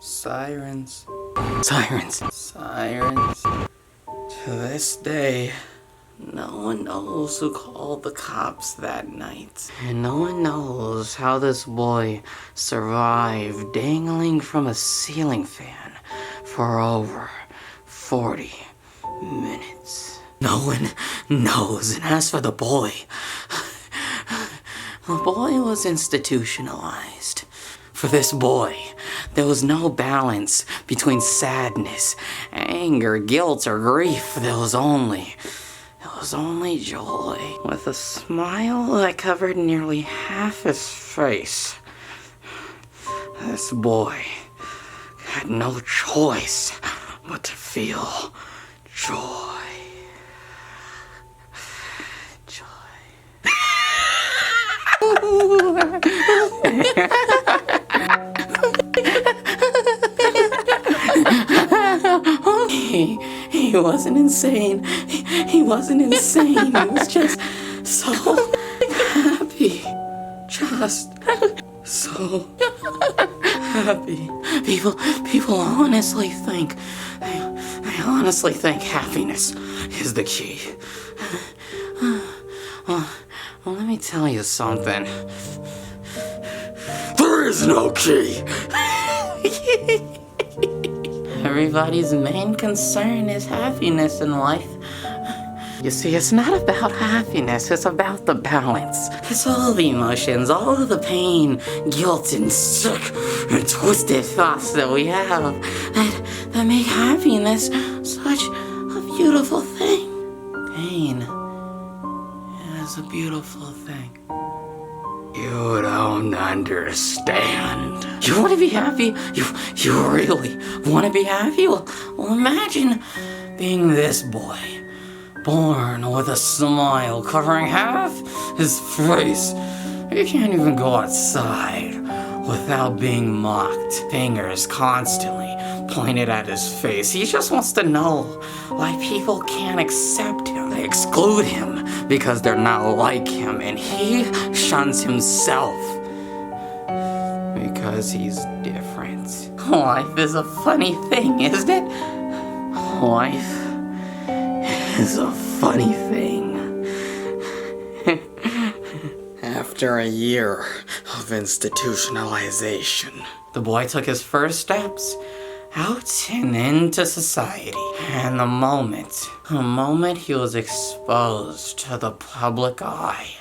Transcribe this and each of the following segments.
Sirens. Sirens. Sirens. To this day, no one knows who called the cops that night. And no one knows how this boy survived dangling from a ceiling fan for over 40 minutes. No one knows. And as for the boy was institutionalized. For this boy, there was no balance between sadness, anger, guilt, or grief. There was only joy. With a smile that covered nearly half his face, this boy had no choice but to feel joy. He wasn't insane. He wasn't insane. He was just so happy. Just so happy. People honestly think, they honestly think happiness is the key. Well, let me tell you something. There is no key. Everybody's main concern is happiness in life. You see, it's not about happiness, it's about the balance. It's all the emotions, all of the pain, guilt, and sick and twisted thoughts that we have that make happiness such a beautiful thing. Pain is a beautiful thing. You don't understand. You want to be happy? You really want to be happy? Well, imagine being this boy, born with a smile covering half his face. He can't even go outside without being mocked. Fingers constantly pointed at his face. He just wants to know why people can't accept him. They exclude him because they're not like him, and he shuns himself because he's different. Life is a funny thing, isn't it? Life is a funny thing. After a year of institutionalization, the boy took his first steps out and into society. And the moment he was exposed to the public eye,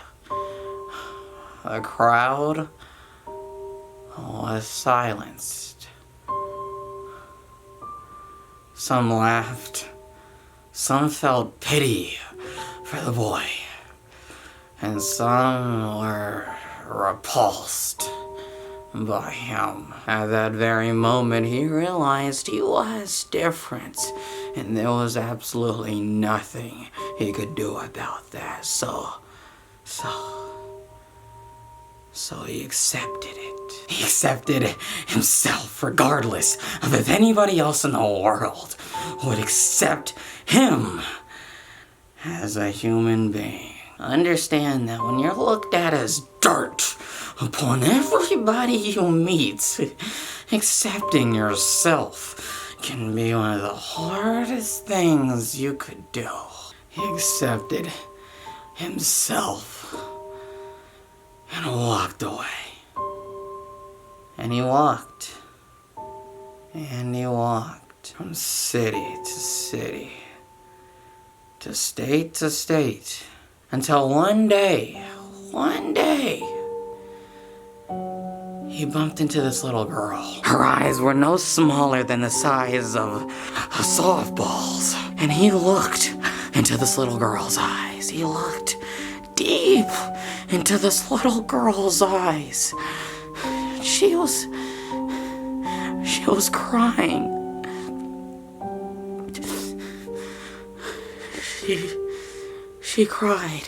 the crowd was silenced. Some laughed, some felt pity for the boy, and some were repulsed by him. At that very moment, he realized he was different, and there was absolutely nothing he could do about that. So he accepted it. He accepted himself, regardless of if anybody else in the world would accept him as a human being. Understand that when you're looked at as dirt upon everybody you meet, accepting yourself can be one of the hardest things you could do. He accepted himself and walked away. And he walked. And he walked from city to city, to state, until one day, he bumped into this little girl. Her eyes were no smaller than the size of softballs. And he looked into this little girl's eyes. He looked deep into this little girl's eyes. She was crying. She cried.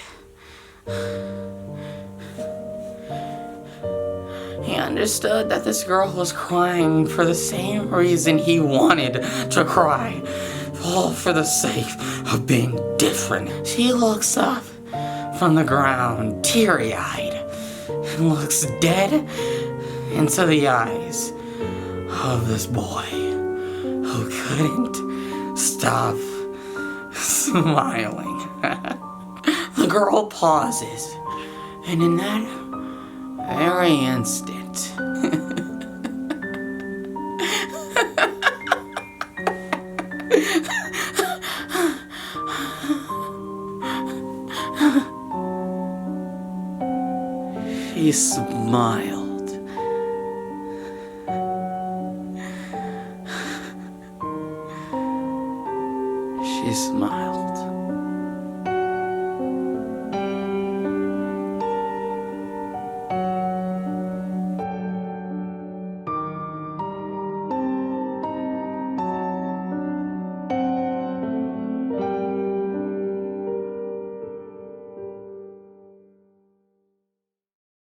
He understood that this girl was crying for the same reason he wanted to cry. All for the sake of being different. She looks up from the ground, teary-eyed, and looks dead into the eyes of this boy who couldn't stop smiling. The girl pauses, and in that very instant, he smiles.